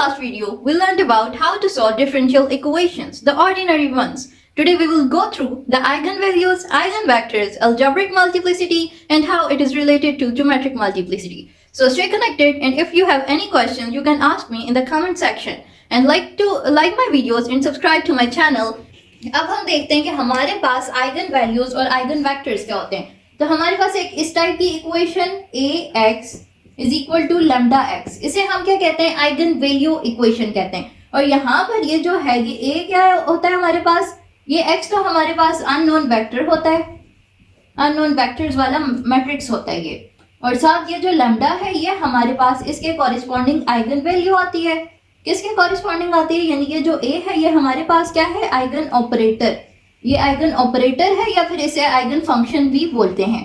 last video, we learned about how to solve differential equations, the ordinary ones. Today we will go through the eigenvalues, eigenvectors, algebraic multiplicity, and how it is related to geometric multiplicity. So stay connected, and if you have any questions, you can ask me in the comment section. And like my videos and subscribe to my channel. अब हम देखते हैं कि हमारे पास eigen values और eigen vectors क्या होते हैं. तो हमारे पास एक इस टाइप की equation ax is equal to lambda x, इसे हम क्या कहते हैं, आइगन वैल्यू इक्वेशन कहते हैं. और यहाँ पर ये जो है ये a क्या होता है हमारे पास, ये x तो हमारे पास अननोन वेक्टर होता है, अननोन वेक्टर्स वाला मैट्रिक्स होता है ये. और साथ ये जो लैम्डा है ये हमारे पास इसके कॉरेस्पॉन्डिंग आइगन वैल्यू आती है. किसके कॉरेस्पॉन्डिंग आती है, यानी ये जो a है ये हमारे पास क्या है, आइगन ऑपरेटर. ये आइगन ऑपरेटर है या फिर इसे आइगन फंक्शन भी बोलते हैं.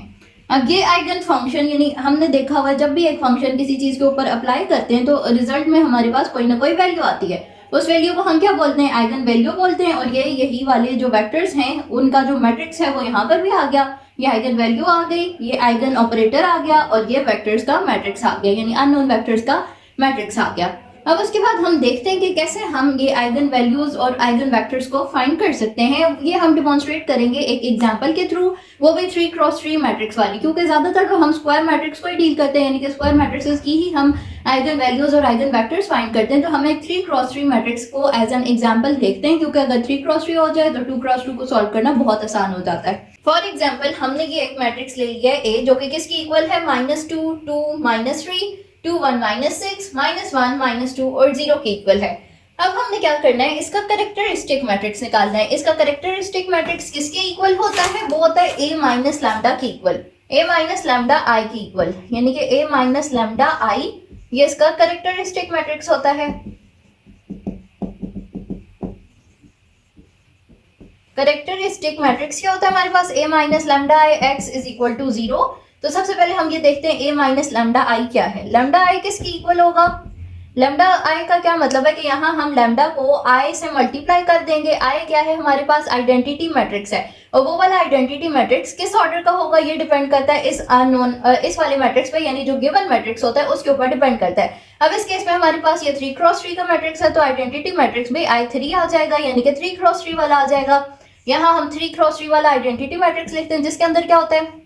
अब ये आइगन फंक्शन, यानी हमने देखा हुआ है जब भी एक फंक्शन किसी चीज के ऊपर अप्लाई करते हैं तो रिजल्ट में हमारे पास कोई ना कोई वैल्यू आती है. उस वैल्यू को हम क्या बोलते हैं, आइगन वैल्यू बोलते हैं. और ये यही वाले जो वेक्टर्स हैं उनका जो मैट्रिक्स है वो यहाँ पर भी आ गया. ये आइगन वैल्यू आ गई, ये आइगन ऑपरेटर आ गया और ये वेक्टर्स का मैट्रिक्स आ गया, यानी अननोन वेक्टर्स का मैट्रिक्स आ गया. अब उसके बाद हम देखते हैं कि कैसे हम ये आइगन वैल्यूज और आइगन वेक्टर्स को फाइंड कर सकते हैं. ये हम डिमॉन्स्ट्रेट करेंगे एक एग्जांपल के थ्रू, वो भी 3x3 मैट्रिक्स वाली, क्योंकि ज्यादातर तो हम स्क्वायर मैट्रिक्स को ही डील करते हैं, यानी कि स्क्वायर मैट्रिक्स की ही हम आइगन वैल्यूज और आइगन वेक्टर्स फाइंड करते हैं. तो हम एक 3x3 मैट्रिक्स को एज एन एग्जाम्पल देखते हैं, क्योंकि अगर 3x3 हो जाए तो 2x2 को सॉल्व करना बहुत आसान हो जाता है. फॉर एग्जाम्पल हमने ये एक मैट्रिक्स ले लिया है A, जो कि किसकी इक्वल है, -2, 2, -3, 2, 1, -6, -1, -2 और 0 की इक्वल है. अब हमने क्या करना है, इसका कैरेक्टरिस्टिक मैट्रिक्स निकालना है. इसका कैरेक्टरिस्टिक मैट्रिक्स किसके इक्वल होता है, वो होता है A माइनस लैम्डा की इक्वल, A माइनस लैम्डा आई की इक्वल, यानी कि A माइनस लैम्डा आई, ये इसका कैरेक्टरिस्टिक मैट्रिक्स होता है. कैरेक्टरिस्टिक मैट्रिक्स क्या होता है हमारे पास, A minus lambda I x is equal to 0. तो सबसे पहले हम ये देखते हैं A माइनस लैम्डा आई क्या है. लैम्डा आई किसकी इक्वल होगा, लैम्डा आई का क्या मतलब है कि यहाँ हम लैम्डा को आई से मल्टीप्लाई कर देंगे. आई क्या है हमारे पास, आइडेंटिटी मैट्रिक्स है, और वो वाला आइडेंटिटी मैट्रिक्स किस ऑर्डर का होगा ये डिपेंड करता है इस अननोन इस वाले मैट्रिक्स पे, यानी जो गिवन मैट्रिक्स होता है उसके ऊपर डिपेंड करता है. अब इस केस में हमारे पास ये 3x3 का मैट्रिक्स है, तो आइडेंटिटी मैट्रिक्स भी I3 आ जाएगा, यानी कि 3x3 वाला आ जाएगा. यहाँ हम 3x3 वाला आइडेंटिटी मैट्रिक्स लिखते हैं, जिसके अंदर क्या होता है,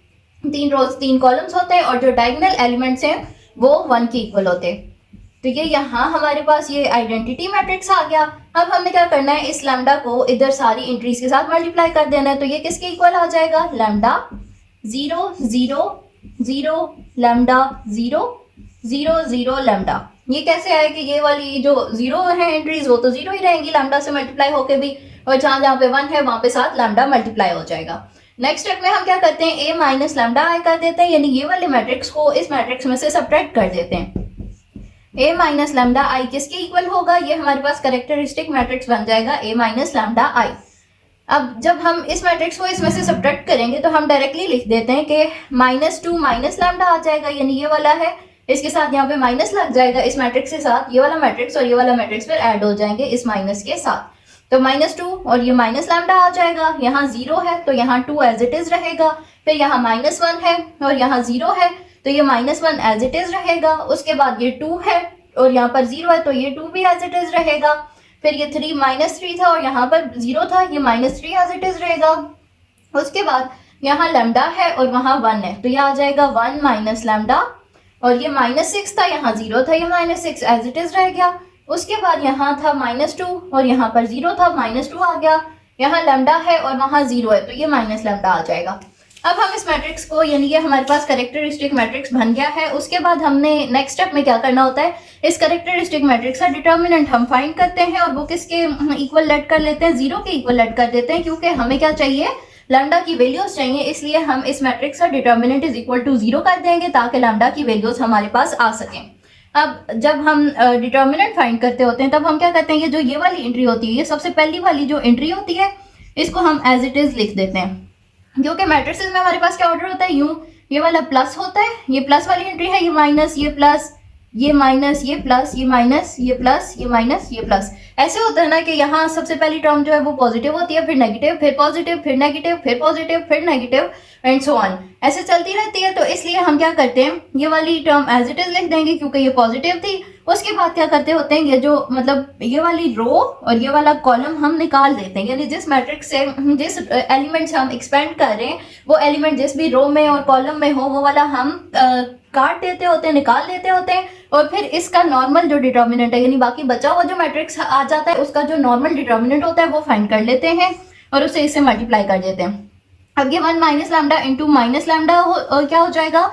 3 रोज 3 कॉलम्स होते हैं और जो डायगोनल एलिमेंट्स हैं वो 1 के इक्वल होते हैं. तो ये यहाँ हमारे पास ये आइडेंटिटी मैट्रिक्स आ गया. अब हमने क्या करना है, इस लैम्डा को इधर सारी एंट्रीज के साथ मल्टीप्लाई कर देना है. तो ये किसके इक्वल आ जाएगा, लैम्डा 0 0 0 लैम्डा 0 0 0 लैम्डा. ये कैसे आए कि ये वाली जो 0 है एंट्रीज वो तो 0 ही रहेंगी लैम्डा से मल्टीप्लाई होके भी, और जहाँ जहाँ पे 1 है वहां पे साथ लैम्डा मल्टीप्लाई हो जाएगा. नेक्स्ट स्टेप में हम क्या करते हैं, A माइनस लैम्डा आई कर देते हैं, यानी ये वाले मैट्रिक्स को इस मैट्रिक्स में से सब्ट्रैक्ट कर देते हैं. A माइनस लैम्डा आई किसके इक्वल होगा, ये हमारे पास कैरेक्टरिस्टिक मैट्रिक्स बन जाएगा A माइनस लैम्डा आई. अब जब हम इस मैट्रिक्स को इसमें से सब्ट्रैक्ट करेंगे तो हम डायरेक्टली लिख देते हैं कि -2 माइनस लैम्डा आ जाएगा, यानी ये वाला है इसके साथ यहाँ पे माइनस लग जाएगा इस मैट्रिक्स के साथ, ये वाला मैट्रिक्स और ये वाला मैट्रिक्स फिर ऐड हो जाएंगे इस माइनस के साथ. तो -2 और ये माइनस लैम्डा आ जाएगा. यहाँ 0 है तो यहाँ 2 एज इट इज रहेगा. फिर यहाँ -1 है और यहाँ 0 है तो ये -1 एज इट इज रहेगा. उसके बाद ये 2 है और यहाँ पर 0 है तो ये 2 भी एज इट इज रहेगा. फिर ये 3 था और यहाँ पर 0 था, ये -3 एज इट इज रहेगा. उसके बाद यहाँ लैम्डा है और वहाँ 1 है तो ये आ जाएगा 1 माइनस लैम्डा, और ये -6 था, यहाँ 0 था, ये -6 एज इट इज रह गया. उसके बाद यहाँ था -2 और यहाँ पर 0 था, -2 आ गया. यहाँ लैम्डा है और वहाँ 0 है तो ये माइनस लैम्डा आ जाएगा. अब हम इस मैट्रिक्स को, यानी ये हमारे पास कैरेक्टरिस्टिक मैट्रिक्स बन गया है. उसके बाद हमने नेक्स्ट स्टेप में क्या करना होता है, इस कैरेक्टरिस्टिक मैट्रिक्स का डिटर्मिनेंट हम फाइंड करते हैं और वो किसके इक्वल लेट कर लेते हैं, 0 के इक्वल लेट कर देते हैं, क्योंकि हमें क्या चाहिए, लैम्डा की वैल्यूज चाहिए. इसलिए हम इस मैट्रिक्स का डिटर्मिनेंट इज इक्वल टू 0 कर देंगे ताकि लैम्डा की वैल्यूज हमारे पास आ सकें. अब जब हम डिटर्मिनेंट फाइंड करते होते हैं तब हम क्या करते हैं, ये वाली एंट्री होती है, ये सबसे पहली वाली जो एंट्री होती है इसको हम एज इट इज लिख देते हैं, क्योंकि मैट्रिसेस में हमारे पास क्या ऑर्डर होता है, यूं ये वाला प्लस होता है, ये प्लस वाली एंट्री है, ये माइनस, ये प्लस, ये माइनस, ये प्लस, ये माइनस, ये प्लस, ये माइनस, ये प्लस. ऐसे होता है ना कि यहाँ सबसे पहली टर्म जो है वो पॉजिटिव होती है, फिर नेगेटिव, फिर पॉजिटिव, फिर नेगेटिव, फिर पॉजिटिव, फिर नेगेटिव एंड सो ऑन, ऐसे चलती रहती है। तो इसलिए हम क्या करते हैं, ये वाली टर्म एज इट इज लिख देंगे क्योंकि ये पॉजिटिव थी। उसके बाद क्या करते होते हैं, ये जो मतलब ये वाली रो और ये वाला कॉलम हम निकाल देते हैं, यानी जिस मैट्रिक्स से जिस एलिमेंट से हम एक्सपेंड कर रहे हैं वो एलिमेंट जिस भी रो में और कॉलम में हो वो वाला हम काट देते होते हैं, निकाल देते होते हैं। और फिर इसका नॉर्मल जो डिटर्मिनेंट है, यानी बाकी बचा हुआ जो मैट्रिक्स आ जाता है उसका जो नॉर्मल डिटर्मिनेंट होता है वो फाइंड कर लेते हैं और उसे इससे मल्टीप्लाई कर देते हैं। अब ये 1 minus lambda into minus lambda क्या हो जाएगा,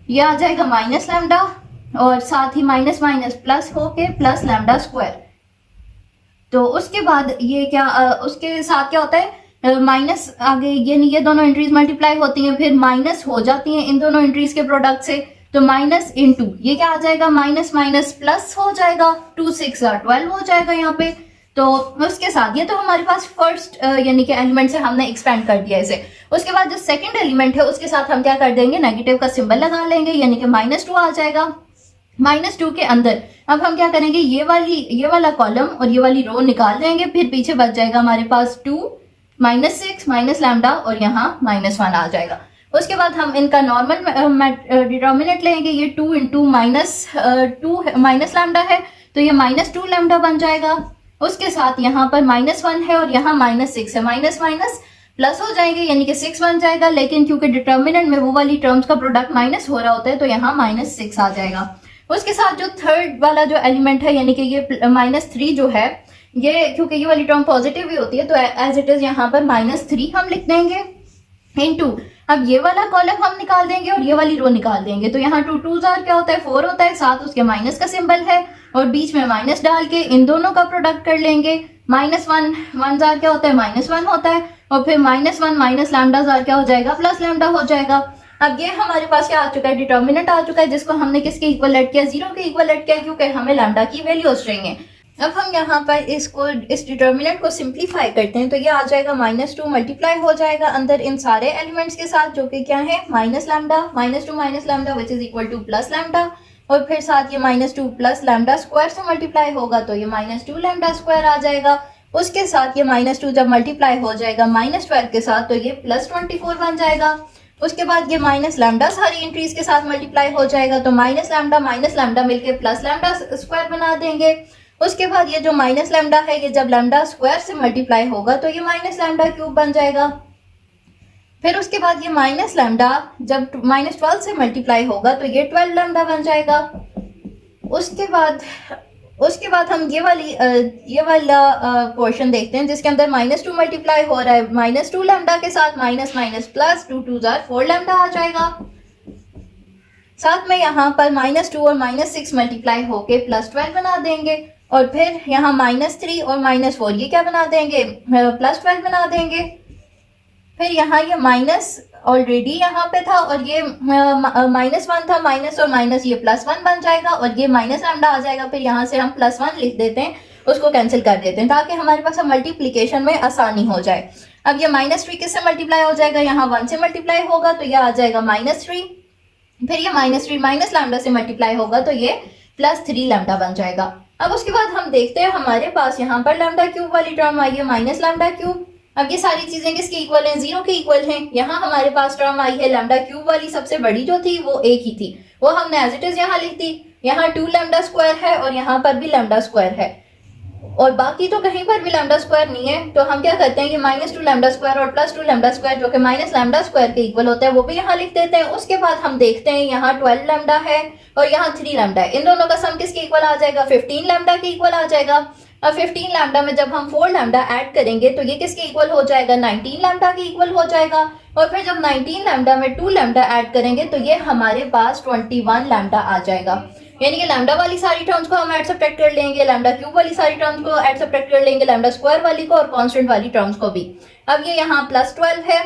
ये आ जाएगा माइनस लैम्डा और साथ ही माइनस माइनस प्लस होके प्लस लैम्डा स्क्वायर। तो उसके बाद ये क्या उसके साथ क्या होता है, माइनस आगे ये दोनों एंट्रीज मल्टीप्लाई होती हैं, फिर माइनस हो जाती हैं इन दोनों एंट्रीज के प्रोडक्ट से। तो माइनस इंटू ये क्या आ जाएगा, माइनस माइनस प्लस हो जाएगा, 2 6 12 हो जाएगा यहाँ पे। तो उसके साथ ये तो हमारे पास फर्स्ट यानी कि एलिमेंट से हमने एक्सपेंड कर दिया इसे। उसके बाद जो सेकंड एलिमेंट है उसके साथ हम क्या कर देंगे, नेगेटिव का सिंबल लगा लेंगे, यानी कि -2 आ जाएगा। -2 के अंदर अब हम क्या करेंगे, ये वाला कॉलम और ये वाली रो निकाल देंगे, फिर पीछे बच जाएगा हमारे पास 2 -6 माइनस लैम्डा और यहाँ -1 आ जाएगा। उसके बाद हम इनका नॉर्मल डिटर्मिनेंट लेंगे, ये 2 इंटू -2 माइनस लैम्डा है तो ये -2 लैम्डा बन जाएगा। उसके साथ यहाँ पर -1 है और यहाँ -6 है, माइनस माइनस प्लस हो जाएंगे यानी कि 6 बन जाएगा, लेकिन क्योंकि डिटर्मिनेंट में वो वाली टर्म्स का प्रोडक्ट माइनस हो रहा होता है तो यहाँ -6 आ जाएगा। उसके साथ जो थर्ड वाला जो एलिमेंट है यानी कि ये -3 जो है, ये क्योंकि ये वाली टर्म पॉजिटिव भी होती है तो एज इट इज यहाँ पर -3 हम लिख देंगे इनटू, अब ये वाला कॉलम हम निकाल देंगे और ये वाली रो निकाल देंगे। तो यहाँ 2 2 क्या होता है, 4 होता है, साथ उसके माइनस का सिंबल है और बीच में माइनस डाल के इन दोनों का प्रोडक्ट कर लेंगे। -1 1 जार क्या होता है, -1 होता है और फिर -1 माइनस लैम्डा जार क्या हो जाएगा, प्लस लैम्डा हो जाएगा। अब ये हमारे पास क्या आ चुका है, डिटर्मिनेंट आ चुका है जिसको हमने किसके इक्वल लेट किया, 0 के इक्वल लेट किया क्योंकि हमें लैम्डा की वैल्यूज चाहिए। अब हम यहाँ पर इस डिटर्मिनेंट को सिंप्लीफाई करते हैं तो ये आ जाएगा -2 मल्टीप्लाई हो जाएगा अंदर इन सारे एलिमेंट्स के साथ जो कि क्या है, minus lambda, -2 minus lambda which is equal two plus lambda और फिर साथ ये -2 प्लस लैम्डा स्क्वायर से मल्टीप्लाई होगा तो ये -2 लैम्डा स्क्वायर आ जाएगा। उसके साथ ये -2 जब मल्टीप्लाई हो जाएगा -12 के साथ तो ये +24 बन जाएगा। उसके बाद ये माइनस लैम्डा सारी एंट्रीज के साथ मल्टीप्लाई हो जाएगा तो माइनस लैम्डा मिलके प्लस लैम्डा स्क्वायर बना देंगे। उसके बाद ये जो माइनस लैम्डा है ये जब लैम्डा स्क्वायर से मल्टीप्लाई होगा तो ये माइनस लैम्डा क्यूब बन जाएगा। फिर उसके बाद ये माइनस लैम्डा जब -12 से मल्टीप्लाई होगा तो ये 12 लैम्डा बन जाएगा। उसके बाद हम ये वाला पोर्शन देखते हैं जिसके अंदर -2 मल्टीप्लाई हो रहा है, -2 लैम्डा के साथ माइनस माइनस प्लस 2 2 4 लैम्डा आ जाएगा। साथ में यहाँ पर -2 और -6 मल्टीप्लाई होके +12 बना देंगे और फिर यहाँ -3 और -4 ये क्या बना देंगे, +12 बना देंगे। फिर यहाँ ये माइनस ऑलरेडी यहाँ पे था और ये -1 था, माइनस और माइनस ये +1 बन जाएगा और ये माइनस लैम्डा आ जाएगा। फिर यहाँ से हम +1 लिख देते हैं, उसको कैंसिल कर देते हैं ताकि हमारे पास मल्टीप्लिकेशन में आसानी हो जाए। अब ये -3 किससे मल्टीप्लाई हो जाएगा, यहाँ 1 से मल्टीप्लाई होगा तो यह आ जाएगा -3। फिर ये -3 माइनस लैम्डा से मल्टीप्लाई होगा तो ये +3 लैम्डा बन जाएगा। अब उसके बाद हम देखते हैं हमारे पास यहाँ पर लैम्डा क्यूब वाली टर्म आई है, माइनस लैम्डा क्यूब। अब ये सारी चीजें किसके इक्वल हैं, 0 के इक्वल हैं। यहाँ हमारे पास टर्म आई है लैम्डा क्यूब वाली, सबसे बड़ी जो थी वो एक ही थी, वो हमने एज इट इज यहाँ लिख दी। यहाँ 2 लैम्डा स्क्वायर है और यहाँ पर भी लैम्डा स्क्वायर है और बाकी तो कहीं पर भी लैम्डा स्क्वायर नहीं है। तो हम क्या करते हैं कि -2 लैम्डा स्क्वायर और +2 लैम्डा स्क्वायर जो कि माइनस लैम्डा स्क्वायर के इक्वल होता है वो भी यहाँ लिख देते हैं। उसके बाद हम देखते हैं यहाँ 12 लैम्डा है और यहाँ 3 लैम्डा है, इन दोनों का सम किसके इक्वल आ जाएगा, 15 लैम्डा के इक्वल आ जाएगा। अब 15 लैम्डा में जब हम 4 लैम्डा ऐड करेंगे तो ये किसके इक्वल हो जाएगा, 19 लैम्डा के इक्वल हो जाएगा। और फिर जब 19 लैम्डा में 2 लैम्डा ऐड करेंगे तो ये हमारे पास 21 लैम्डा आ जाएगा। यानी कि लैम्डा वाली सारी टर्म्स को हम ऐड सब्ट्रैक्ट कर लेंगे, लैम्डा क्यूब वाली सारी टर्म्स को ऐड सब्ट्रैक्ट कर लेंगे, लैम्डा स्क्वायर वाली को और कांस्टेंट वाली टर्म्स को भी। अब ये यहाँ +12 है,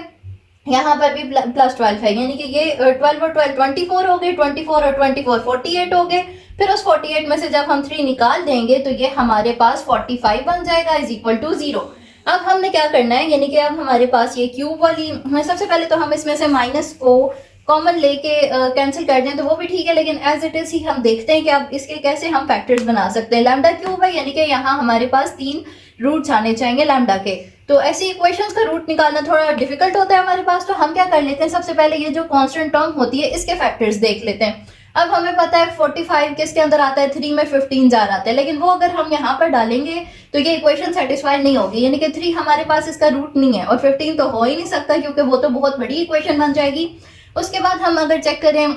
यहाँ पर भी +12 है, यानी कि ये 12 और 12 24 हो गए, 24 और 24 48 हो गए। फिर उस 48 में से जब हम 3 निकाल देंगे तो ये हमारे पास 45 बन जाएगा इज इक्वल टू 0। अब हमने क्या करना है, यानी कि अब हमारे पास ये क्यूब वाली, सबसे पहले तो हम इसमें से माइनस को कॉमन लेके कैंसिल कर दें तो वो भी ठीक है, लेकिन एज इट इज ही हम देखते हैं कि अब इसके कैसे हम फैक्टर्स बना सकते हैं। लैम्डा क्यूब है, यानी कि यहाँ हमारे पास 3 रूट्स आने चाहिए लैम्डा के। तो ऐसी इक्वेशंस का रूट निकालना थोड़ा डिफिकल्ट होता है हमारे पास, तो हम क्या कर लेते हैं, सबसे पहले ये जो कांस्टेंट टर्म होती है इसके फैक्टर्स देख लेते हैं। अब हमें पता है 45 किसके अंदर आता है, 3 में 15 जार आता है, लेकिन वो अगर हम यहाँ पर डालेंगे तो ये इक्वेशन सेटिस्फाई नहीं होगी, यानी कि 3 हमारे पास इसका रूट नहीं है और 15 तो हो ही नहीं सकता क्योंकि वो तो बहुत बड़ी इक्वेशन बन जाएगी। उसके बाद हम अगर चेक करें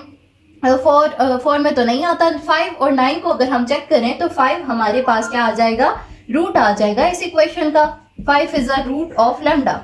4 में तो नहीं आता, 5 और 9 को अगर हम चेक करें तो 5 हमारे पास क्या आ जाएगा, रूट आ जाएगा इस इक्वेशन का। 5 is a root of lambda,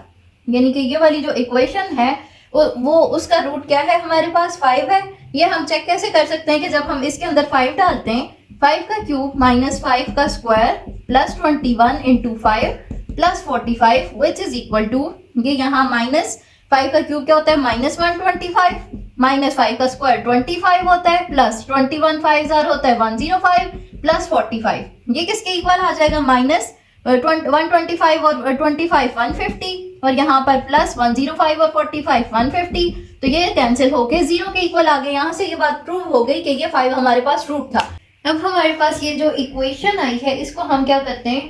यानी कि ये वाली जो इक्वेशन है वो उसका रूट क्या है, हमारे पास 5 है। ये हम चेक कैसे कर सकते हैं कि जब हम इसके अंदर 5 डालते हैं, 5 का क्यूब माइनस 5 का square plus 21 into 5 plus 45 which is equal to, ये यहाँ माइनस 5 का क्यूब क्या होता है, माइनस 125, माइनस 5 का स्क्वायर 25 होता है, प्लस 21 5 होता है 105 प्लस 45, ये किसके इक्वल आ जाएगा, माइनस 125 और 25 150 और यहाँ पर प्लस 105 और 45 150, तो ये कैंसिल होके 0 के इक्वल आ गए। यहाँ से ये बात प्रूव हो गई कि ये 5 हमारे पास रूट था। अब हमारे पास ये जो इक्वेशन आई है इसको हम क्या करते हैं,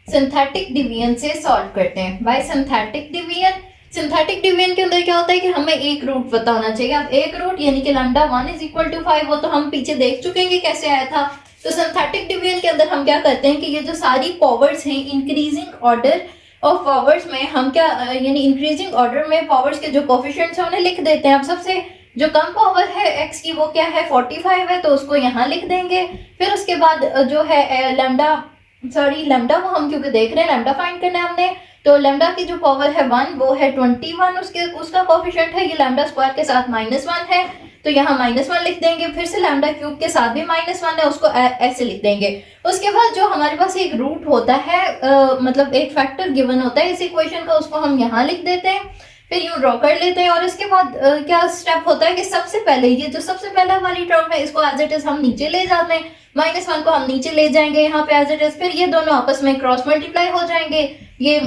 सिंथेटिक डिवीजन से सॉल्व करते हैं। Bye synthetic division, synthetic division के अंदर क्या होता है कि हमें एक रूट पता होना चाहिए। अब एक रूट यानी कि लैम्डा 1 इज इक्वल टू 5, वो तो हम पीछे देख चुके हैं कि कैसे आया था। तो सिंथेटिक डिवीजन के अंदर हम क्या करते हैं कि ये जो सारी पावर्स हैं, इंक्रीजिंग ऑर्डर ऑफ पावर्स में हम क्या, यानी इंक्रीजिंग ऑर्डर में पावर्स के जो कोफिशिएंट्स हैं उन्हें लिख देते हैं। अब सबसे जो कम पावर है x की वो क्या है, 45 है, तो उसको यहाँ लिख देंगे। फिर उसके बाद जो है लैम्डा वो हम क्योंकि देख रहे हैं लैम्डा फाइंड करना है हमने, तो लैम्डा की जो पावर है 1 वो है 21, उसका कोफिशिएंट है, ये लैम्डा स्क्वायर के साथ -1 है, तो यहाँ -1 लिख देंगे। फिर से लैम्डा क्यूब के साथ भी -1 है, उसको ऐसे लिख देंगे। उसके बाद जो हमारे पास एक रूट होता है, मतलब एक फैक्टर गिवन होता है इस इक्वेशन का, उसको हम यहाँ लिख देते हैं, फिर यूं ड्रॉ कर लेते हैं। और इसके बाद क्या स्टेप होता है कि सबसे पहले ये जो सबसे पहला वाली टर्म है इसको एज इट इज हम नीचे ले जाते हैं, -1 को हम नीचे ले जाएंगे यहाँ पे एज इट इज, फिर ये दोनों आपस में क्रॉस मल्टीप्लाई हो जाएंगे, ये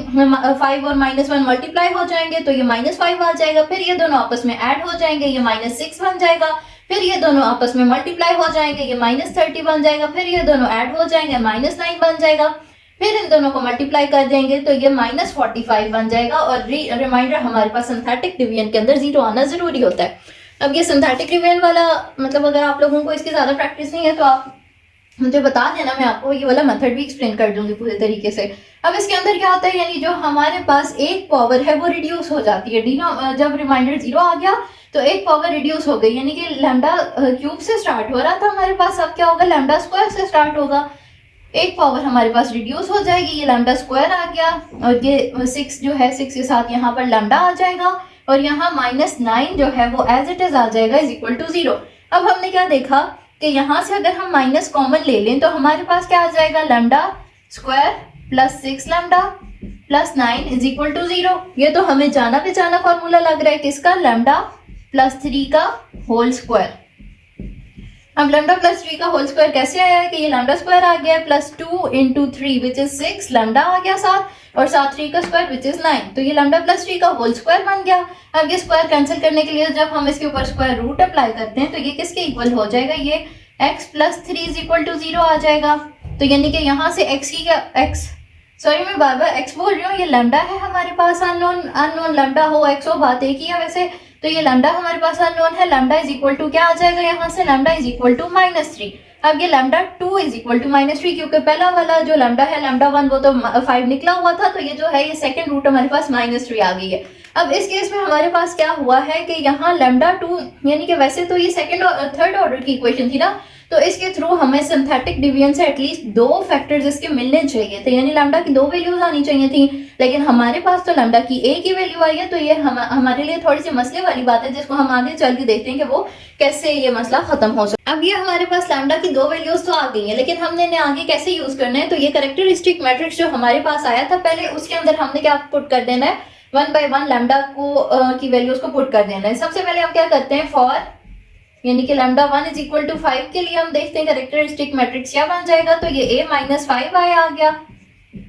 5 और -1 मल्टीप्लाई हो जाएंगे तो ये -5 आ जाएगा, फिर ये दोनों आपस में ऐड हो जाएंगे, ये -6 बन जाएगा, फिर ये दोनों आपस में मल्टीप्लाई हो जाएंगे, ये -30 बन जाएगा, फिर ये दोनों ऐड हो जाएंगे, -9 बन जाएगा, फिर इन दोनों को मल्टीप्लाई कर देंगे तो ये -45 बन जाएगा। और रिमाइंडर हमारे पास सिंथेटिक डिवीजन के अंदर 0 आना जरूरी होता है। अब ये सिंथेटिक डिवीजन वाला मतलब अगर आप लोगों को इसकी ज्यादा प्रैक्टिस नहीं है तो आप मुझे बता देना, मैं आपको ये वाला मेथड भी एक्सप्लेन कर दूंगी पूरे तरीके से। अब इसके अंदर क्या होता है, यानी जो हमारे पास एक पावर है वो रिड्यूस हो जाती है, जब रिमाइंडर 0 आ गया तो एक पावर रिड्यूस हो गई, यानी कि लैम्डा क्यूब से स्टार्ट हो रहा था हमारे पास, अब क्या होगा, लैम्डा स्क्वायर से स्टार्ट होगा, एक पावर हमारे पास रिड्यूस हो जाएगी, ये लैम्डा स्क्वायर आ गया और ये 6 जो है 6 के साथ यहाँ पर लैम्डा आ जाएगा और यहाँ -9 जो है वो एज इट इज आ जाएगा इज इक्वल टू 0। अब हमने क्या देखा कि यहाँ से अगर हम माइनस कॉमन ले लें तो हमारे पास क्या आ जाएगा, lambda square plus 6 lambda plus 9 is equal to 0। ये तो हमें जाना पहचाना फॉर्मूला लग रहा है किसका, लैम्डा प्लस 3 का होल स्क्वायर। अब लैम्डा प्लस 3 का होल स्क्वायर कैसे आया है कि ये लैम्डा स्क्वायर आ गया plus 2 into 3 which is 6, lambda आ गया साथ और साथ 3 का स्क्वायर विच इज 9, तो ये लैम्डा प्लस 3 का होल स्क्वायर बन गया। अब ये स्क्वायर कैंसिल करने के लिए जब हम इसके ऊपर स्क्वायर रूट अप्लाई करते हैं तो ये किसके इक्वल हो जाएगा, ये x plus 3 is equal to 0 आ जाएगा। तो यानी कि यहाँ से x की क्या मैं बार बार x बोल रही हूँ, ये लैम्डा है हमारे पास, अननोन लैम्डा हो x हो बात एक ही है वैसे, तो ये लैम्डा हमारे पास अननोन है, लैम्डा इज इक्वल टू क्या आ जाएगा, यहाँ से लैम्डा इज इक्वल टू -3। अब ये लैम्डा 2 इज इक्वल टू -3 क्योंकि पहला वाला जो लैम्डा है लैम्डा 1 वो तो 5 निकला हुआ था, तो ये जो है ये सेकंड रूट हमारे पास -3 आ गई है। अब इस केस में हमारे पास क्या हुआ है कि यहाँ लैम्डा 2 यानी कि वैसे तो ये सेकंड और थर्ड ऑर्डर की इक्वेशन थी ना, तो इसके थ्रू हमें सिंथेटिक डिवीजन से एटलीस्ट 2 फैक्टर्स इसके मिलने चाहिए थे, यानी लैम्डा की 2 वैल्यूज आनी चाहिए थी, लेकिन हमारे पास तो लैम्डा की एक ही वैल्यू आई है, तो ये हमारे लिए थोड़ी सी मसले वाली बात है जिसको हम आगे चल के देखते हैं कि वो कैसे ये मसला खत्म हो सकता है। अब ये हमारे पास लैम्डा की 2 वैल्यूज तो आ गई है, लेकिन हमने इन्हें आगे कैसे यूज करना है, तो ये कैरेक्टरिस्टिक मैट्रिक्स जो हमारे पास आया था पहले उसके अंदर हमने क्या पुट कर देना है, 1 by 1 लैम्डा को की वैल्यूज को पुट कर देना है। सबसे पहले हम क्या करते हैं, फॉर यानी कि लैम्डा 1 इज इक्वल टू 5 के लिए हम देखते हैं कैरेक्टरिस्टिक मैट्रिक्स क्या बन जाएगा, तो ये a माइनस 5 आ गया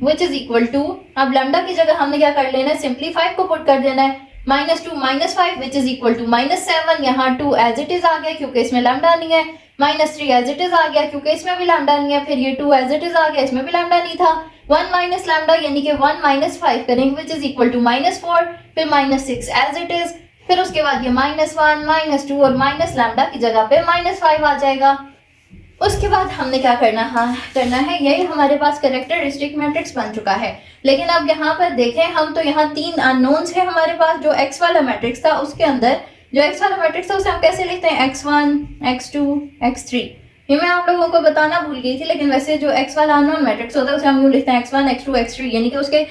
विच इज इक्वल टू, अब लैम्डा की जगह हमने क्या कर लेना है, सिंपली 5 को पुट कर देना है, -2 -5 विच इज इक्वल टू -7, यहाँ 2 एज इट इज आ गया क्योंकि इसमें लैम्डा नहीं है, -3 एज इट इज आ गया क्योंकि इसमें भी लैम्डा नहीं है, फिर ये 2 एज इट इज आ गया, इसमें भी लैम्डा नहीं था, 1 माइनस लैम्डा यानी कि 1 -5 करेंगे विच इज इक्वल टू -4, फिर -6 एज इट इज, फिर उसके बाद ये -1 -2 और माइनस लैम्डा की जगह पे -5 आ जाएगा। उसके बाद हमने क्या करना है, यही हमारे पास कैरेक्टरिस्टिक मैट्रिक्स बन चुका है। लेकिन अब यहाँ पर देखें हम, तो यहाँ 3 अननोन्स है हमारे पास। जो x वाला मैट्रिक्स था उसके अंदर जो x वाला मैट्रिक्स था उसे हम कैसे लिखते हैं, x1 x2 x3। ये मैं आप लोगों को बताना भूल गई थी, लेकिन वैसे जो x वाला अननोन मैट्रिक्स होता है उसे हम यूँ लिखते हैं x1 x2 x3, यानी कि उसके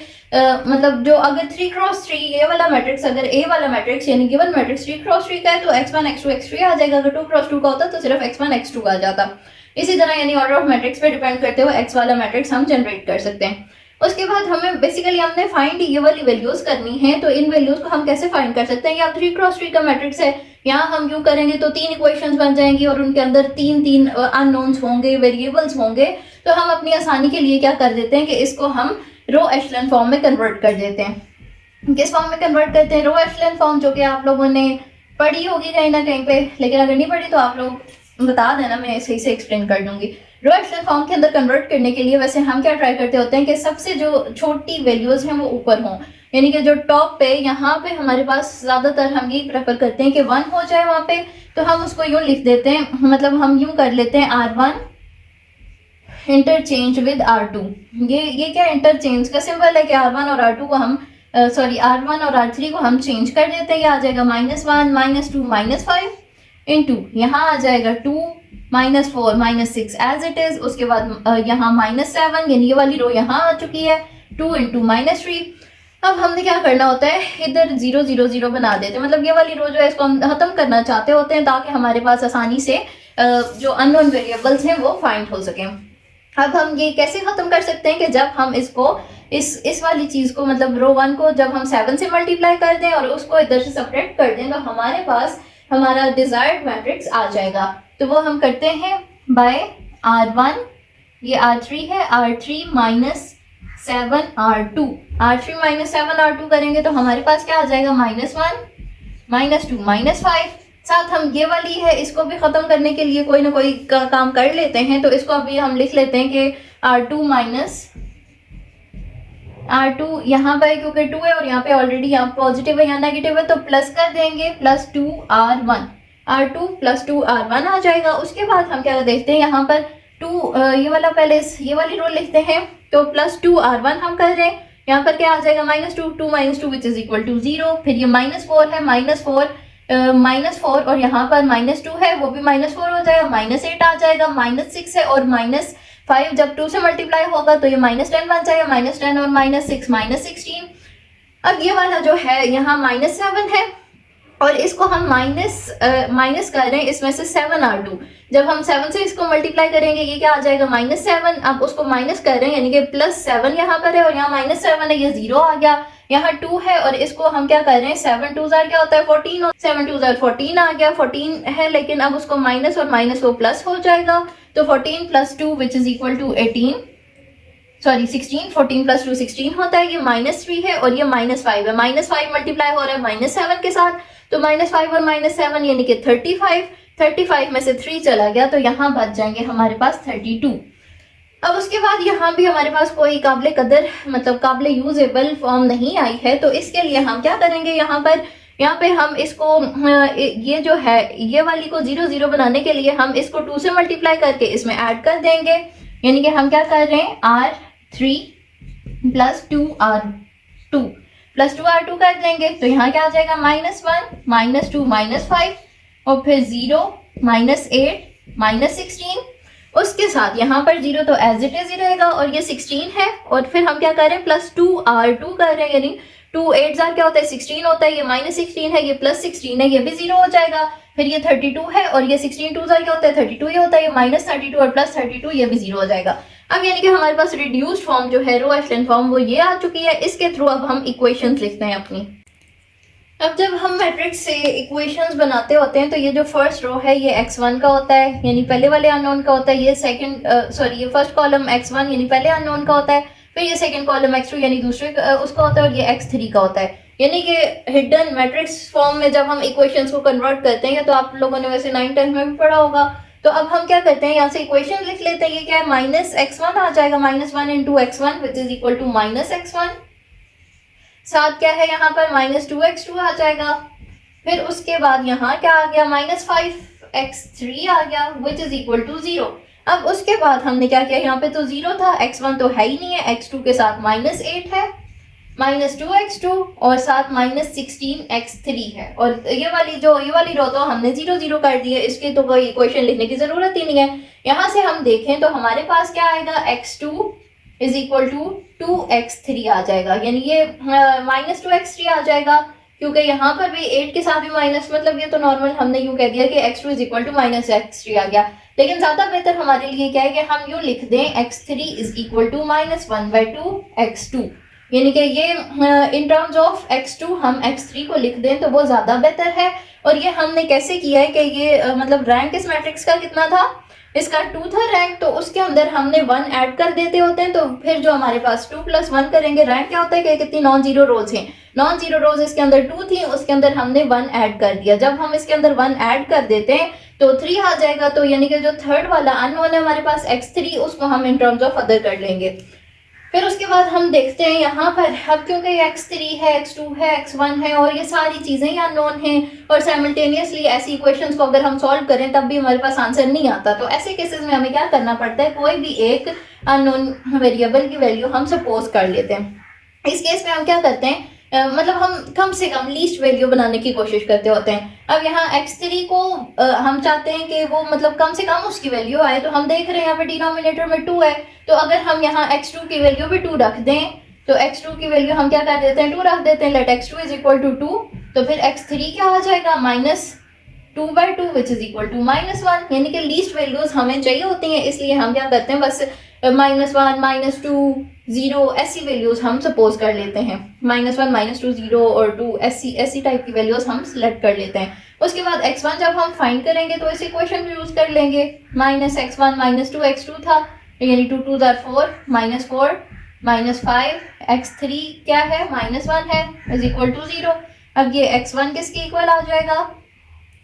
मतलब जो अगर 3x3 ये वाला मैट्रिक्स, अगर a वाला मैट्रिक्स यानी गिवन मैट्रिक्स 3x3 का है तो x1 x2 x3 आ जाएगा। अगर 2x2 का होता तो सिर्फ x1 x2 आ जाता। इसी तरह यानी ऑर्डर ऑफ मैट्रिक्स पे डिपेंड करते हुए x वाला मैट्रिक्स हम जनरेट कर सकते हैं। उसके बाद हमें बेसिकली हमने फाइंड ये वाली वैल्यूज करनी है, तो इन वैल्यूज को हम कैसे फाइंड कर सकते हैं। या 3x3 का मैट्रिक्स है, यहाँ हम यूँ करेंगे तो 3 इक्वेशंस बन जाएंगी और उनके अंदर 3 अननोन्स होंगे, वेरिएबल्स होंगे। तो हम अपनी आसानी के लिए क्या कर देते हैं कि इसको हम रो एशेलन फॉर्म में कन्वर्ट कर देते हैं। किस फॉर्म में कन्वर्ट करते हैं, रो एशेलन फॉर्म, जो कि आप लोगों ने पढ़ी होगी कहीं ना कहीं पे, लेकिन अगर नहीं पढ़ी तो आप लोग बता देना, मैं सही से एक्सप्लेन कर दूंगी। रो एशेलन फॉर्म के अंदर कन्वर्ट करने के लिए वैसे हम क्या ट्राई करते होते हैं कि सबसे जो छोटी वैल्यूज हैं वो ऊपर हों, यानी कि जो टॉप पे यहाँ पे हमारे पास ज़्यादातर हम यही प्रेफर करते हैं कि 1 हो जाए वहाँ पे। तो हम उसको यूँ लिख देते हैं, मतलब हम यूँ कर लेते हैं R1 इंटरचेंज विद R2। ये क्या इंटरचेंज का सिंबल है कि R1 और R2 को हम R1 और R3 को हम चेंज कर देते हैं। ये आ जाएगा -1 -2 -5 इंटू यहाँ आ जाएगा 2 -4 -6 एज इट इज। उसके बाद यहाँ -7 यानी ये वाली रो यहाँ आ चुकी है, 2 इंटू -3। अब हमने क्या करना होता है, इधर 0 0 0 बना देते हैं, मतलब ये वाली रो जो है इसको हम खत्म करना चाहते होते हैं ताकि हमारे पास आसानी से जो अननोन वेरिएबल्स हैं वो फाइंड हो सकें। अब हम ये कैसे खत्म कर सकते हैं कि जब हम इसको इस वाली चीज को, मतलब रो 1 को जब हम 7 से मल्टीप्लाई कर दें और उसको इधर से सेपरेट कर दें तो हमारे पास हमारा डिजायर्ड मैट्रिक्स आ जाएगा। तो वो हम करते हैं बाय R1, ये R3 है, R3 -7 R2, R3 -7 R2 करेंगे तो हमारे पास क्या आ जाएगा, -1 -2 -5। साथ हम ये वाली है, इसको भी खत्म करने के लिए कोई ना कोई काम कर लेते हैं। तो इसको अभी हम लिख लेते हैं कि R2 यहाँ पर क्योंकि 2 है और यहाँ पे ऑलरेडी यहाँ पॉजिटिव है, यहाँ नेगेटिव है, तो प्लस कर देंगे +2 R1, R2 +2 R1 आ जाएगा। उसके बाद हम क्या देखते हैं, यहाँ पर 2 ये वाला पहले ये वाली रो लिखते हैं, तो +2 R1 हम कर रहे हैं। यहाँ पर क्या आ जाएगा, -2 2 -2 विच इज इक्वल टू 0। फिर ये -4 है, -4 और यहाँ पर -2 है, वो भी -4 हो जाएगा, -8 आ जाएगा, -6 है और -5 जब 2 से मल्टीप्लाई होगा तो ये -10 बन जाएगा, -10 और -6 -16। अब ये वाला जो है यहाँ -7 है और इसको हम माइनस कर रहे हैं इसमें से 7 R2। जब हम 7 से इसको मल्टीप्लाई करेंगे ये क्या आ जाएगा, -7। अब उसको माइनस कर रहे हैं यानी कि +7 यहाँ पर है और यहाँ -7 है, ये 0 आ गया। यहाँ 2 है और इसको हम क्या कर रहे हैं, 7 2 क्या होता है 14, और 7 2 14 आ गया, 14 है, लेकिन अब उसको माइनस और माइनस वो प्लस हो जाएगा। तो 14 + 2 विच इज इक्वल टू 16, 14 + 2 16 होता है। ये -3 है और ये -5 है, -5 मल्टीप्लाई हो रहा है -7 के साथ, तो -5 और -7 यानी कि 35 में से 3 चला गया तो यहाँ बच जाएंगे हमारे पास 32। अब उसके बाद यहाँ भी हमारे पास कोई काबिल कदर मतलब काबिल यूजेबल फॉर्म नहीं आई है, तो इसके लिए हम क्या करेंगे, यहाँ पे हम इसको ये जो है ये वाली को 0 0 बनाने के लिए हम इसको 2 से मल्टीप्लाई करके इसमें ऐड कर देंगे। यानी कि हम क्या कर रहे हैं, R3 + 2 R2 कर देंगे तो यहाँ क्या आ जाएगा, -1 -2 -5 और फिर 0 -8 -16। उसके साथ यहाँ पर 0 तो एज इट इज ही रहेगा और ये 16 है और फिर हम क्या कर रहे हैं, +2 R2 कर रहे हैं, यानी 2 8 क्या होता है 16 होता है, ये -16 है, ये +16 है, ये भी 0 हो जाएगा। फिर ये 32 है और ये 16 2 क्या होता है 32 ही होता है, ये -32 और +32 ये भी 0 हो जाएगा। अब यानी कि हमारे पास रिड्यूस्ड फॉर्म जो है रो एशेलन फॉर्म वो ये आ चुकी है। इसके थ्रू अब हम इक्वेशंस लिखते हैं अपनी। अब जब हम मैट्रिक्स से इक्वेशंस बनाते होते हैं तो ये जो फर्स्ट रो है ये x1 का होता है, यानी पहले वाले अननोन का होता है। ये फर्स्ट कॉलम x1 यानी पहले अननोन का होता है। फिर ये सेकंड कॉलम x2 यानी दूसरे उसका होता है और ये x3 का होता है। यानी कि हिडन मैट्रिक्स फॉर्म में जब हम इक्वेशंस को कन्वर्ट करते हैं, तो आप लोगों ने वैसे 9th-10th में भी पढ़ा होगा। तो अब हम क्या करते हैं, यहाँ से इक्वेशन लिख लेते हैं। ये क्या है, -x1 आ जाएगा, -1 into x1 which is equal to -x1। साथ क्या है यहाँ पर, -2x2 आ जाएगा। फिर उसके बाद यहाँ क्या आ गया, -5x3 आ गया विच इज इक्वल टू 0। अब उसके बाद हमने क्या किया, यहाँ पे तो 0 था, x1 तो है ही नहीं है, x2 के साथ -8 है, -2x2 और साथ -16x3 है। और ये वाली रो तो हमने 0 0 कर दी है, इसकी तो कोई इक्वेशन लिखने की जरूरत ही नहीं है। यहाँ से हम देखें तो हमारे पास क्या आएगा, x2 is equal to 2x3 आ जाएगा, यानी ये -2x3 आ जाएगा, क्योंकि यहाँ पर भी 8 के साथ भी माइनस, मतलब ये तो नॉर्मल हमने यूं कह दिया कि x2 is equal to -x3 आ गया। लेकिन ज्यादा बेहतर हमारे लिए क्या है कि हम यूं लिख दें x3 is equal to -1/2 x2, यानी कि ये इन टर्म्स ऑफ x2 हम x3 को लिख दें तो वो ज्यादा बेहतर है। और ये हमने कैसे किया है कि ये मतलब रैंक इस मैट्रिक्स का कितना था, इसका 2 था रैंक, तो उसके अंदर हमने 1 ऐड कर देते होते हैं, तो फिर जो हमारे पास 2 + 1 करेंगे, रैंक क्या होता है कि कितनी नॉन जीरो रोज हैं, नॉन जीरो रोज इसके अंदर 2 थी, उसके अंदर हमने 1 ऐड कर दिया। जब हम इसके अंदर 1 ऐड कर देते हैं तो 3 आ जाएगा, तो यानी कि जो थर्ड वाला अननोन है हमारे पास x3, उसको हम इन टर्म्स ऑफ अदर कर लेंगे। फिर उसके बाद हम देखते हैं यहाँ पर, अब क्योंकि x3 है, x2 है, x1 है और ये सारी चीज़ें ही अननोन हैं, और साइमल्टेनियसली ऐसी इक्वेशंस को अगर हम सॉल्व करें तब भी हमारे पास आंसर नहीं आता, तो ऐसे केसेस में हमें क्या करना पड़ता है, कोई भी एक अननोन वेरिएबल की वैल्यू हम सपोज कर लेते हैं। इस केस में हम क्या करते हैं, मतलब हम कम से कम लीस्ट वैल्यू बनाने की कोशिश करते होते हैं। अब यहाँ x3 को हम चाहते हैं कि वो मतलब कम से कम उसकी वैल्यू आए, तो हम देख रहे हैं यहाँ पे डिनोमिनेटर में 2 है, तो अगर हम यहाँ x2 की वैल्यू भी 2 रख दें, तो x2 की वैल्यू हम क्या कर देते हैं, 2 रख देते हैं, late x2 is equal to 2, तो फिर x3 क्या आ जाएगा, -2/2 विच इज इक्वल टू -1, यानी कि लीस्ट वैल्यूज हमें चाहिए होती हैं, इसलिए हम क्या करते हैं, बस -1 -2 0 ऐसी वैल्यूज हम सपोज कर लेते हैं, -1 -2 0 और 2 ऐसी टाइप की वैल्यूज हम सिलेक्ट कर लेते हैं। उसके बाद x1 जब हम फाइंड करेंगे तो इस इक्वेशन को यूज कर लेंगे, -x1 -2x2 था, यानी 2 2 4 -4 -5 x3 क्या है, -1 है, इज इक्वल टू 0। अब ये x1 किसके इक्वल आ जाएगा,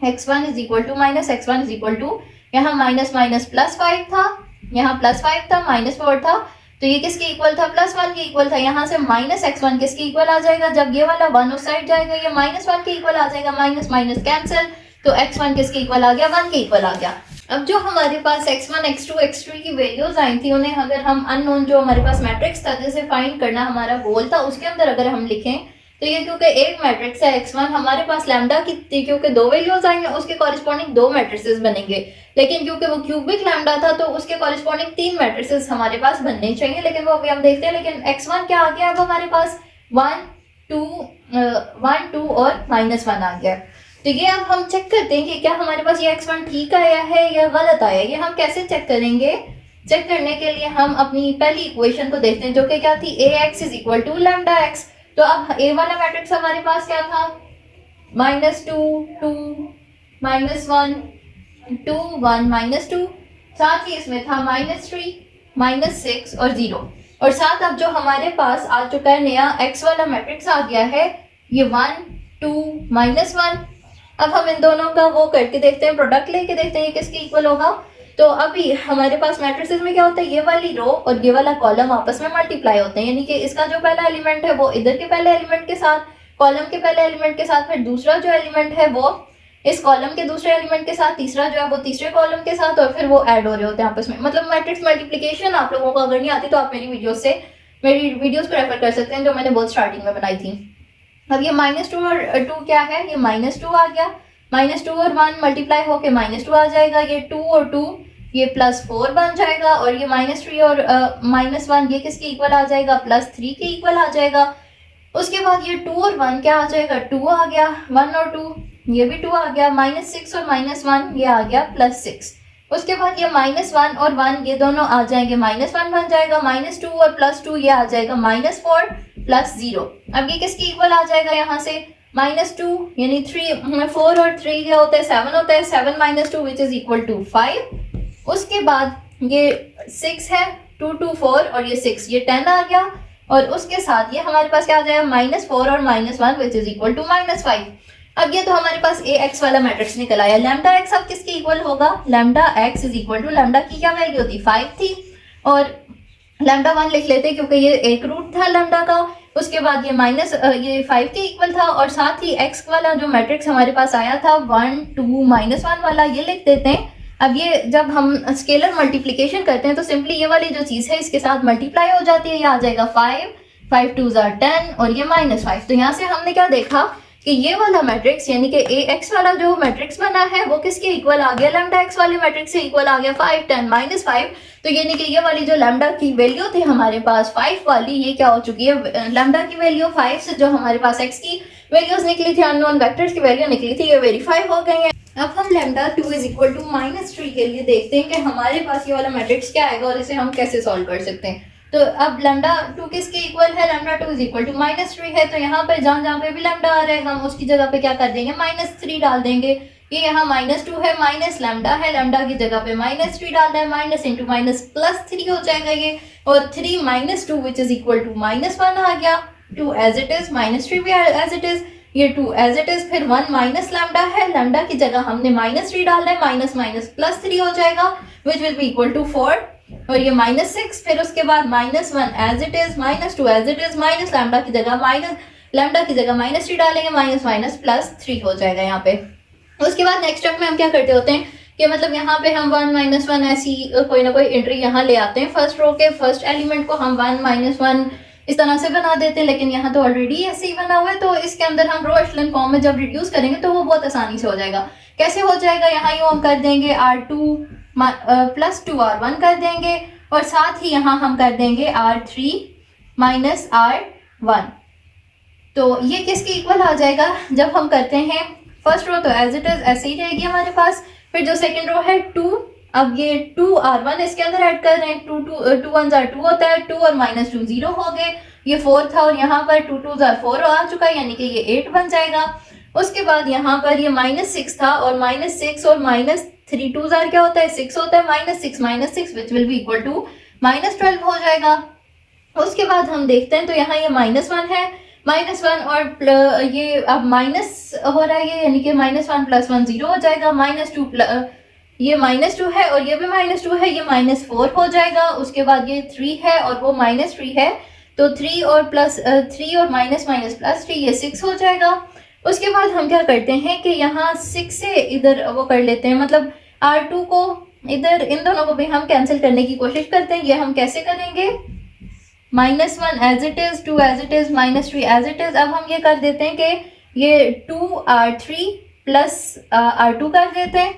x1 is equal to -x1 is equal to, यहाँ +5 था, यहाँ +5 था, -4 था, तो ये किसके इक्वल था, +1 के इक्वल था। यहाँ से -x1 किसके इक्वल आ जाएगा, जब ये वाला 1 उस साइड जाएगा ये -1 के इक्वल आ जाएगा, माइनस माइनस कैंसिल, तो x1 किसके इक्वल आ गया, 1 के इक्वल आ गया। अब जो हमारे पास x1 x2 x3 की वैल्यूज आई थी, उन्हें अगर हम अननोन जो हमारे पास मैट्रिक्स था जिसे फाइंड करना हमारा गोल था, उसके अंदर अगर हम लिखें, तो ये क्योंकि एक मैट्रिक्स है x1, हमारे पास लैम्डा की क्योंकि 2 वैल्यूज आएंगे, उसके कॉरेस्पॉन्डिंग 2 मैट्रिसेस बनेंगे, लेकिन क्योंकि वो क्यूबिक लैम्डा था तो उसके कॉरेस्पॉन्डिंग 3 मैट्रिसेस हमारे पास बनने चाहिए, लेकिन वो अभी हम देखते हैं। लेकिन x1 क्या आ गया, अब हमारे पास 1 2 और -1 आ गया, तो ये अब हम चेक करते हैं कि क्या हमारे पास ये x1 ठीक आया है या गलत आया। ये हम कैसे चेक करेंगे, चेक करने के लिए हम अपनी पहली इक्वेशन को देखते हैं, जो कि क्या थी, ax is equal to λx। तो अब a वाला मैट्रिक्स हमारे पास क्या था, -2 2 -1 2 1 -2, साथ ही इसमें था -3 -6 और 0, और साथ अब जो हमारे पास आ चुका है नया x वाला मैट्रिक्स आ गया है, ये 1 2 -1। अब हम इन दोनों का वो करके देखते हैं, प्रोडक्ट लेके देखते हैं ये किसके इक्वल होगा। तो अभी हमारे पास मैट्रिसेस में क्या होता है, ये वाली रो और ये वाला कॉलम आपस में मल्टीप्लाई होते हैं, यानी कि इसका जो पहला एलिमेंट है वो इधर के पहले एलिमेंट के साथ, कॉलम के पहले एलिमेंट के साथ, फिर दूसरा जो एलिमेंट है वो इस कॉलम के दूसरे एलिमेंट के साथ, तीसरा जो है वो तीसरे कॉलम के साथ, और फिर वो ऐड हो रहे होते हैं आपस में। मतलब मैट्रिक्स मल्टीप्लिकेशन आप लोगों को अगर नहीं आती तो आप मेरी वीडियोस पे रेफर कर सकते हैं, जो मैंने बहुत स्टार्टिंग में बनाई थी। अब ये -2 और 2 क्या है, ये -2 आ गया, -2 और 1 मल्टीप्लाई होके -2 आ जाएगा, ये 2 और 2 ये +4 बन जाएगा, और ये -3 और -1 ये किसके इक्वल आ जाएगा, +3 के इक्वल आ जाएगा। उसके बाद ये 2 और 1 क्या आ जाएगा, 2 आ गया, 1 और 2 ये भी 2 आ गया, -6 और -1 ये आ गया +6। उसके बाद ये -1 और 1 ये दोनों आ जाएंगे, -1 बन जाएगा, -2 और +2 ये आ जाएगा -4 +0। अब ये किसके इक्वल आ जाएगा, यहाँ से -2 यानी 4 और 3 क्या होता है, 7 होता है, 7 -2 विच इज इक्वल टू 5। उसके बाद ये 6 है, 2 2 4 और ये 6 ये 10 आ गया। और उसके साथ ये हमारे पास क्या आ जाएगा -4 और -1 विच इज इक्वल टू -5। अब ये तो हमारे पास ए एक्स वाला मैट्रिक्स निकल आया। लैम्डा एक्स अब किसके इक्वल होगा, lambda x is equal to lambda की क्या वैल्यू थी 5 थी और लैम्डा 1 लिख लेते क्योंकि ये एक रूट था लैम्डा का। उसके बाद ये 5 के इक्वल था और साथ ही एक्स वाला जो मैट्रिक्स हमारे पास आया था 1 2 -1 वाला ये लिख देते हैं। अब ये जब हम स्केलर मल्टीप्लिकेशन करते हैं तो सिंपली ये वाली जो चीज़ है इसके साथ मल्टीप्लाई हो जाती है, ये आ जाएगा 5 2 10 और ये -5। तो यहाँ से हमने क्या देखा कि ये वाला मैट्रिक्स यानी कि ए एक्स वाला जो मैट्रिक्स बना है वो किसके इक्वल आ गया, लैम्डा एक्स वाले मैट्रिक्स से इक्वल आ गया 5 10 -5। तो यानी कि ये वाली जो लैम्डा की वैल्यू थी हमारे पास 5 वाली, ये क्या हो चुकी है, लैम्डा की वैल्यू 5 से जो हमारे पास एक्स की वैल्यूज निकली थी, अननोन वेक्टर्स की वैल्यू निकली थी, ये वेरीफाई हो गई है। अब हम लैम्डा 2 इज इक्वल टू -3 के लिए देखते हैं कि हमारे पास ये वाला मैट्रिक्स क्या आएगा और इसे हम कैसे सॉल्व कर सकते हैं। तो अब लैम्डा 2 किसके इक्वल है, लैम्डा 2 इज इक्वल टू -3 है। तो यहाँ पर जहाँ पे भी लैम्डा आ रहा है हम उसकी जगह पे क्या कर देंगे -3 डाल देंगे। ये यहाँ -2 है माइनस लैम्डा है, लैम्डा की जगह पे -3 डालना है, माइनस इंटू माइनस +3 हो जाएगा ये, और 3 -2 विच इज इक्वल टू -1 आ गया, 2 एज इट इज, -3 भी एज इट इज, ये 2 एज इट इज, फिर 1 माइनस लैम्डा है, लैम्डा की जगह हमने -3 डालना है, माइनस माइनस +3 हो जाएगा which will be equal to 4, और ये -6, फिर उसके बाद -1 as it is, -2 as it is, minus lambda की जगह -3 डालेंगे, माइनस माइनस +3 हो जाएगा यहाँ पे। उसके बाद नेक्स्ट स्टेप में हम क्या करते होते हैं कि मतलब यहाँ पे हम 1 -1 ऐसी कोई ना कोई एंट्री यहाँ ले आते हैं, फर्स्ट रो के फर्स्ट एलिमेंट को हम 1 -1 इस तरह से बना देते हैं, लेकिन यहाँ तो ऑलरेडी ऐसे ही बना हुआ है, तो इसके अंदर हम रो एशेलन फॉर्म में जब रिड्यूस करेंगे तो वो बहुत आसानी से हो जाएगा। कैसे हो जाएगा, यहाँ यूँ हम कर देंगे R2 + 2R1 कर देंगे, और साथ ही यहाँ हम कर देंगे R3 - R1। तो ये किसके इक्वल आ जाएगा, जब हम करते हैं फर्स्ट रो तो एज इट इज ऐसे ही रहेगी हमारे पास, फिर जो सेकंड रो है 2, अब ये 2R1 इसके अंदर ऐड कर रहे हैं, 2 1 2 होता है, 2 और -2 0 हो गए, ये 4 था, और यहाँ पर 2 2 4 आ चुका है, यानी कि ये 8 बन जाएगा। उसके बाद यहाँ पर ये -6 था, और -6 और -3 2 क्या होता है 6 होता है, -6 which will be equal to -12 हो जाएगा। उसके बाद हम देखते हैं तो यहाँ ये -1 है, -1 और ये अब माइनस हो रहा है, यानी कि -1 + 1 0 हो जाएगा, -2 ये -2 है और ये भी -2 है, ये -4 हो जाएगा। उसके बाद ये 3 है और वो -3 है, तो 3 और +3 और माइनस +3 ये 6 हो जाएगा। उसके बाद हम क्या करते हैं कि यहाँ 6 से इधर वो कर लेते हैं, मतलब R2 को इधर इन दोनों को भी हम कैंसिल करने की कोशिश करते हैं। ये हम कैसे करेंगे, -1 as it is, 2 as it is, -3 as it is. अब हम ये कर देते हैं कि ये 2R3 + R2 कर देते हैं,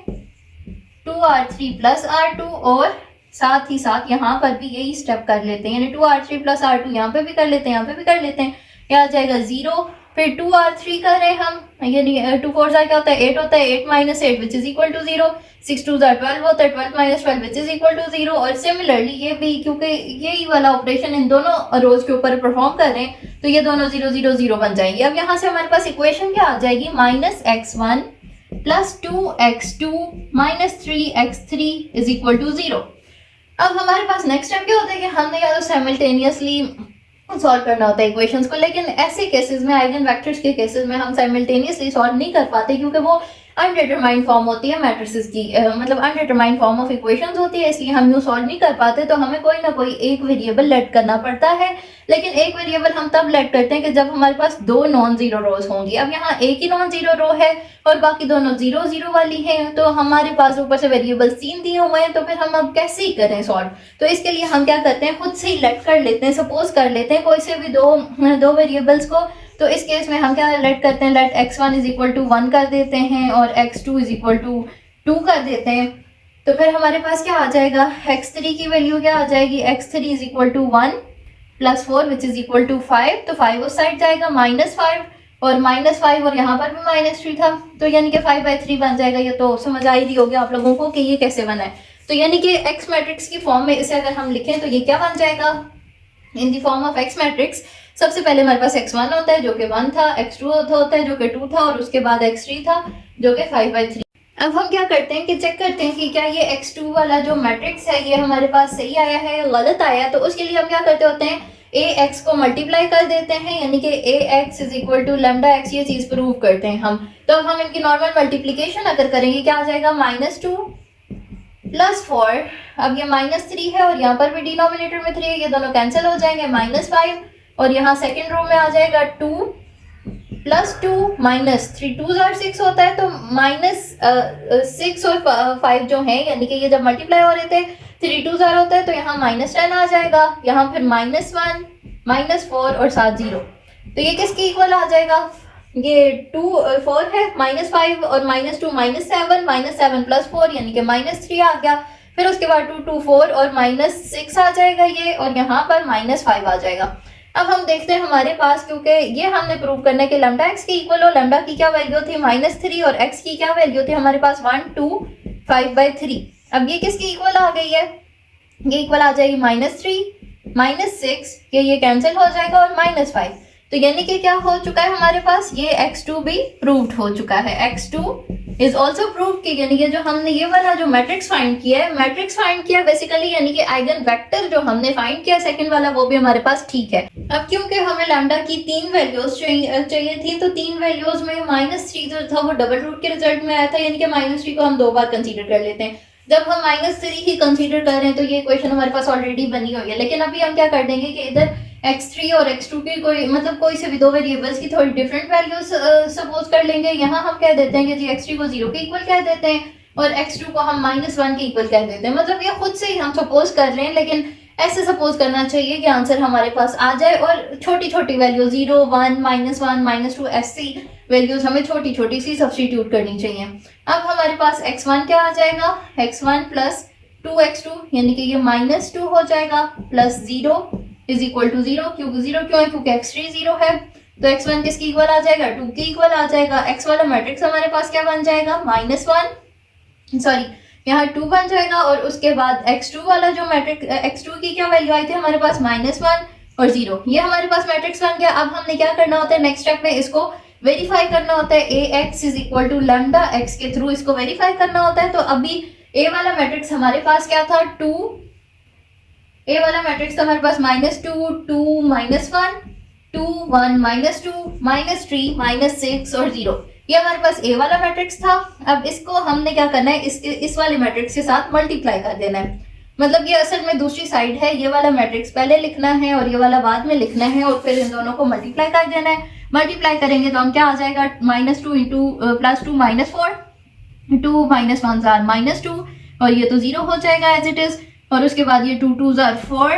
2R3 + R2, और साथ ही साथ यहाँ पर भी यही स्टेप कर लेते हैं, यानी 2R3 + R2 यहाँ पे भी कर लेते हैं, यहाँ पे भी कर लेते हैं, यह आ जाएगा 0, फिर 2R3 कर रहे हैं हम, यानी 2 4 क्या होता है 8 होता है, 8 - 8 विच इज इक्वल टू 0, 6 2 12 होता है, 12 - 12 विच इज इक्वल टू 0। और सिमिलरली ये भी, क्योंकि यही वाला ऑपरेशन इन दोनों रोज के ऊपर परफॉर्म कर रहे हैं, तो ये दोनों 0 0 0 बन जाएंगे। अब यहाँ से हमारे पास इक्वेशन क्या आ जाएगी, -x1 + 2x2 - 3x3 is equal to 0। अब हमारे पास नेक्स्ट स्टेप क्या होता है कि हमने या तो साइमल्टेनियसली सॉल्व करना होता है इक्वेशंस को, लेकिन ऐसे केसेस में, आइगन वेक्टर्स के केसेस में हम साइमल्टेनियसली सॉल्व नहीं कर पाते, क्योंकि वो अनडिटरमाइंड फॉर्म होती है मैट्रिसेस की, मतलब अनडिटरमाइंड फॉर्म ऑफ इक्वेशंस होती है, इसलिए हम यूँ सॉल्व नहीं कर पाते, तो हमें कोई ना कोई एक वेरिएबल लेट करना पड़ता है। लेकिन एक वेरिएबल हम तब लेट करते हैं कि जब हमारे पास 2 नॉन जीरो रोज होंगी। अब यहाँ एक ही नॉन जीरो रो है और बाकी दोनों 0 0 वाली हैं, तो हमारे पास ऊपर से वेरिएबल 3 दिए हुए हैं, तो फिर हम अब कैसे ही करें सॉल्व। तो इसके लिए हम क्या करते हैं, खुद से ही लेट कर लेते हैं, सपोज कर लेते हैं कोई से भी दो वेरिएबल्स को। तो इस केस में हम क्या लेट करते हैं, late x1 is equal to 1 कर देते हैं और x2 इज इक्वल टू 2 कर देते हैं। तो फिर हमारे पास क्या आ जाएगा, x3 की वैल्यू क्या आ जाएगी, x3 is equal to 1 + 4 which is equal to 5, तो 5 उस साइड जाएगा, -5 और -5 और यहाँ पर भी -3 था, तो यानी कि 5/3 बन जाएगा। ये तो समझ आ ही रही होगी आप लोगों को कि ये कैसे बना है। तो यानी कि x मैट्रिक्स की फॉर्म में इसे अगर हम लिखें तो ये क्या बन जाएगा, in the form of x matrix. सबसे पहले हमारे पास x1 होता है जो कि 1 था, x2 होता है जो कि 2 था, और उसके बाद x3 था जो कि 5/3। अब हम क्या करते हैं कि चेक करते हैं कि क्या ये x2 वाला जो मैट्रिक्स है ये हमारे पास सही आया है, गलत आया है। तो उसके लिए हम क्या करते होते हैं, ए एक्स को मल्टीप्लाई कर देते हैं, यानी कि A X is equal to lambda X, ये चीज प्रूव करते हैं हम। तो अब हम इनकी नॉर्मल मल्टीप्लीकेशन अगर करेंगे क्या आ जाएगा, -2 + 4, अब ये -3 है और यहाँ पर भी डिनोमिनेटर में 3 है, ये दोनों कैंसिल हो जाएंगे, -5 और यहाँ सेकेंड रो में आ जाएगा 2 + 2 -3, 2 और 6 होता है, तो -6 और 5 जो है, यानी कि ये जब मल्टीप्लाई हो रहे थे 3 2 होता है, तो यहाँ -10 आ जाएगा, यहाँ फिर -1 -4 और साथ 0, तो ये किसके इक्वल आ जाएगा, ये 2 4 है, -5 और -2 -7 7 + 4 यानी कि -3 आ गया, फिर उसके बाद 2 2 4 और -6 आ जाएगा ये, और यहाँ पर -5 आ जाएगा। अब हम देखते हैं हमारे पास, क्योंकि ये हमने प्रूव करना है कि लैम्डा एक्स की इक्वल हो, लैम्डा की क्या वैल्यू थी -3 और एक्स की क्या वैल्यू थी हमारे पास 1 2 5/3। अब ये किसकी इक्वल आ गई है, ये इक्वल आ जाएगी -3 -6, ये कैंसिल हो जाएगा और -5, तो यानी कि क्या हो चुका है हमारे पास, ये x2 भी प्रूव्ड हो चुका है, x2 इज ऑल्सो प्रूव्ड कि यानी कि जो हमने ये वाला जो मैट्रिक्स फाइंड किया है, मैट्रिक्स फाइंड किया बेसिकली, यानी कि आइगन वेक्टर जो हमने फाइंड किया सेकंड वाला, वो भी हमारे पास ठीक है। अब क्योंकि हमें लैम्डा की 3 वैल्यूज चाहिए थी, तो 3 वैल्यूज में -3 जो था वो डबल रूट के रिजल्ट में आया था, यानी कि -3 को हम 2 बार कंसीडर कर लेते हैं। जब हम -3 ही कंसीडर कर रहे हैं तो ये इक्वेशन हमारे पास ऑलरेडी बनी हुई है, लेकिन अभी हम क्या कर देंगे कि इधर x3 और x2 की कोई से भी 2 वेरिएबल्स की थोड़ी डिफरेंट वैल्यूज सपोज कर लेंगे। यहाँ हम कह देते हैं कि जी x3 को 0 के इक्वल कह देते हैं और x2 को हम -1 के इक्वल कह देते हैं, मतलब ये खुद से ही हम सपोज कर रहे हैं, लेकिन ऐसे सपोज करना चाहिए कि आंसर हमारे पास आ जाए, और छोटी छोटी वैल्यू 0 1 -1 -2 ऐसी वैल्यूज हमें छोटी छोटी सी सब्स्टिट्यूट करनी चाहिए। अब हमारे पास x1 क्या आ जाएगा, x1 + 2x2 यानी कि ये -2 हो जाएगा, प्लस 0 इज इक्वल टू 0, क्योंकि 0 क्यों है, क्योंकि x3 0 है, तो x1 किसकी इक्वल आ जाएगा, 2 के इक्वल आ जाएगा। x वाला मैट्रिक्स हमारे पास क्या बन जाएगा, -1 सॉरी यहाँ 2 बन जाएगा, और उसके बाद x2 वाला जो मैट्रिक्स, x2 की क्या वैल्यू आई थी हमारे पास -1 और 0, ये हमारे पास मैट्रिक्स बन गया। अब हमने क्या करना होता है, नेक्स्ट स्टेप में इसको वेरीफाई करना होता है, ax is equal to lambda x के थ्रू इसको वेरीफाई करना होता है। तो अभी a वाला मैट्रिक्स हमारे पास क्या था, 2, a वाला मैट्रिक्स हमारे पास -2 2 -1 2 1 -2 -3 -6 और 0, ये हमारे पास a वाला मैट्रिक्स था। अब इसको हमने क्या करना है, इस वाले मैट्रिक्स के साथ मल्टीप्लाई कर देना है, मतलब ये असल में दूसरी साइड है, ये वाला मैट्रिक्स पहले लिखना है और ये वाला बाद में लिखना है, और फिर इन दोनों को मल्टीप्लाई कर देना है। मल्टीप्लाई करेंगे तो हम क्या आ जाएगा, -2 + 2 -4, 2 - 1 -2 और ये तो 0 हो जाएगा एज इट इज, और उसके बाद ये 2 2 4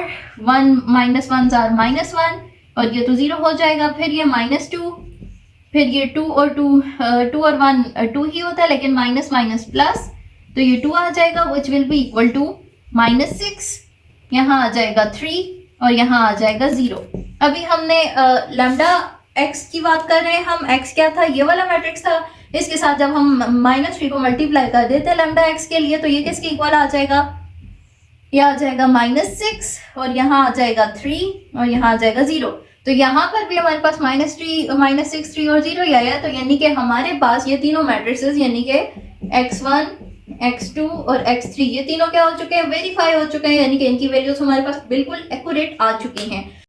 1 - 1 -1 और ये तो 0 हो जाएगा। फिर ये -2, फिर ये 2 और 1 2 ही होता है, लेकिन माइनस माइनस प्लस, तो ये 2 आ जाएगा which will be equal to -6, यहाँ आ जाएगा 3 और यहाँ आ जाएगा 0। अभी हमने लैम्डा x की बात कर रहे हैं हम, x क्या था, ये वाला मैट्रिक्स था, इसके साथ जब हम -3 को मल्टीप्लाई कर देते हैं लैम्डा x के लिए, तो ये किसके इक्वल आ जाएगा, ये आ जाएगा -6 और यहाँ आ जाएगा 3 और यहाँ आ जाएगा 0। तो यहाँ पर भी हमारे पास -3 -6 3 और 0 ही आया, तो यानी कि हमारे पास ये तीनों मैट्रिक्सेस यानी कि x1 x2 और x3 ये तीनों क्या हो चुके हैं, वेरीफाई हो चुके हैं, यानी कि इनकी वैल्यूज हमारे पास बिल्कुल एक्यूरेट आ चुकी हैं।